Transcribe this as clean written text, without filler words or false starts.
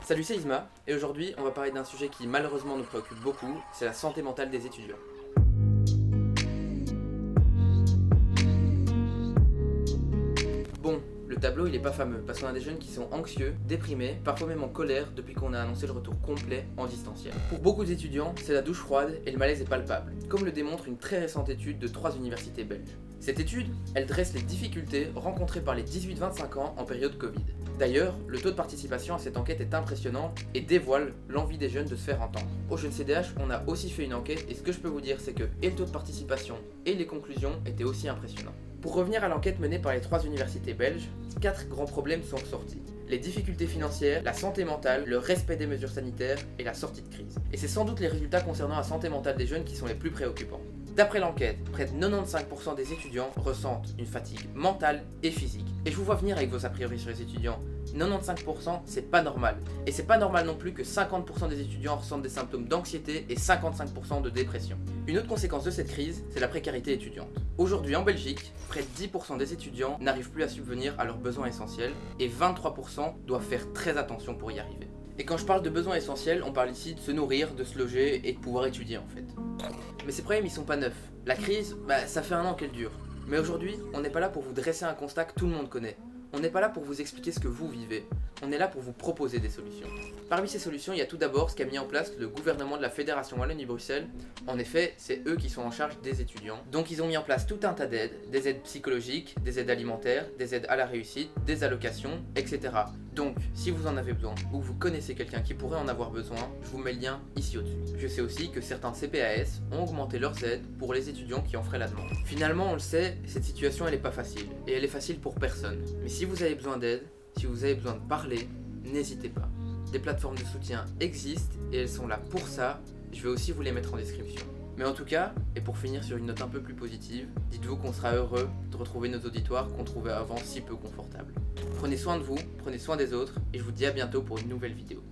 Salut, c'est Isma, et aujourd'hui on va parler d'un sujet qui malheureusement nous préoccupe beaucoup, c'est la santé mentale des étudiants. Bon, le tableau il est pas fameux, parce qu'on a des jeunes qui sont anxieux, déprimés, parfois même en colère depuis qu'on a annoncé le retour complet en distanciel. Pour beaucoup d'étudiants, c'est la douche froide et le malaise est palpable, comme le démontre une très récente étude de 3 universités belges. Cette étude, elle dresse les difficultés rencontrées par les 18-25 ans en période Covid. D'ailleurs, le taux de participation à cette enquête est impressionnant et dévoile l'envie des jeunes de se faire entendre. Au Jeune CDH, on a aussi fait une enquête et ce que je peux vous dire, c'est que et le taux de participation et les conclusions étaient aussi impressionnants. Pour revenir à l'enquête menée par les 3 universités belges, 4 grands problèmes sont ressortis. Les difficultés financières, la santé mentale, le respect des mesures sanitaires et la sortie de crise. Et c'est sans doute les résultats concernant la santé mentale des jeunes qui sont les plus préoccupants. D'après l'enquête, près de 95% des étudiants ressentent une fatigue mentale et physique. Et je vous vois venir avec vos a priori sur les étudiants. 95% c'est pas normal. Et c'est pas normal non plus que 50% des étudiants ressentent des symptômes d'anxiété et 55% de dépression. Une autre conséquence de cette crise, c'est la précarité étudiante. Aujourd'hui en Belgique, près de 10% des étudiants n'arrivent plus à subvenir à leurs besoins essentiels et 23% doivent faire très attention pour y arriver. Et quand je parle de besoins essentiels, on parle ici de se nourrir, de se loger et de pouvoir étudier en fait. Mais ces problèmes ils sont pas neufs. La crise, ça fait 1 an qu'elle dure. Mais aujourd'hui, on n'est pas là pour vous dresser un constat que tout le monde connaît. On n'est pas là pour vous expliquer ce que vous vivez, on est là pour vous proposer des solutions. Parmi ces solutions, il y a tout d'abord ce qu'a mis en place le gouvernement de la Fédération Wallonie-Bruxelles. En effet, c'est eux qui sont en charge des étudiants. Donc ils ont mis en place tout un tas d'aides, des aides psychologiques, des aides alimentaires, des aides à la réussite, des allocations, etc. Donc, si vous en avez besoin, ou vous connaissez quelqu'un qui pourrait en avoir besoin, je vous mets le lien ici au-dessus. Je sais aussi que certains CPAS ont augmenté leurs aides pour les étudiants qui en feraient la demande. Finalement, on le sait, cette situation elle est pas facile, et elle est facile pour personne. Mais si vous avez besoin d'aide, si vous avez besoin de parler, n'hésitez pas. Des plateformes de soutien existent et elles sont là pour ça, je vais aussi vous les mettre en description. Mais en tout cas, et pour finir sur une note un peu plus positive, dites-vous qu'on sera heureux de retrouver nos auditoires qu'on trouvait avant si peu confortables. Prenez soin de vous, prenez soin des autres, et je vous dis à bientôt pour une nouvelle vidéo.